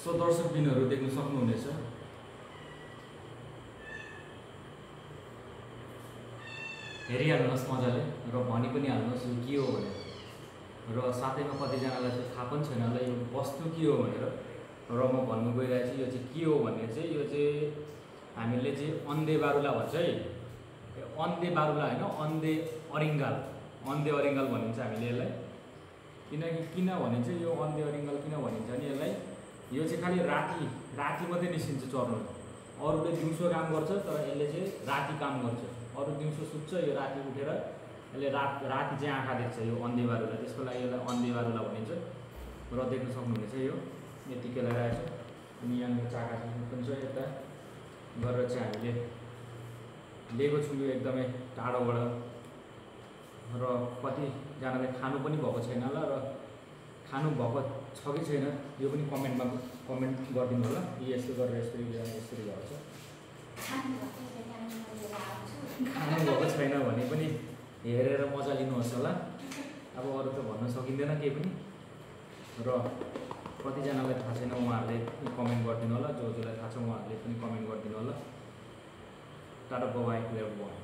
So दर्शकबिनहरू देख्न सक्नुहुनेछ। हेरिहाल्नुहोस् मजाले र भनि पनि हाल्नुहोस् यो के हो भनेर। र साथैमा कतिजनालाई चाहिँ थाहा पनि छैन होला यो वस्तु के हो भनेर। र म भन्नु गइरहेको छु यो चाहिँ के हो भने चाहिँ यो चाहिँ हामीले चाहिँ अन्धे बारुला भन्छ है। अन्धे बारुला होइन, अन्धे अरिङ्गाल। अन्धे अरिङ्गाल भनिन्छ हामीले यसलाई। किनभने चाहिँ यो अन्धे अरिङ्गाल किन भनिन्छ भने यसलाई यो चाहिँ खालि राति मात्रै निस्किन्छ चर्नु। अरूले दिउँसो काम गर्छ तर यसले चाहिँ राति काम गर्छ। अरू दिउँसो सुत्छ, यो राति उठेर यसले राति चाहिँ आँखा देख्छ। यो अन्धे बारुला, त्यसको लागि यसलाई अन्धे बारुला भनिन्छ। र देख्न सक्नुहुनेछ यो यतिकै लगाएको छ। अनि यहाँनिर चाका पनि छ। यता गरेर चाहिँ हामीले लिएको छौँ यो एकदमै टाढोबाट। र कतिजनाले खानु पनि भएको छैन होला र खानु भएको छ कि छैन यो पनि कमेन्टमा कमेन्ट गरिदिनु होला। यस्तो गरेर यसरी भएको छ। खानु भएको छैन भने पनि हेरेर मजा लिनुहोस् होला। अब अरू त भन्न सकिँदैन केही पनि। र कतिजनालाई थाहा छैन उहाँहरूले कमेन्ट गरिदिनु होला। जसलाई थाहा छ उहाँहरूले पनि कमेन्ट गरिदिनु होला। Tata bye bye.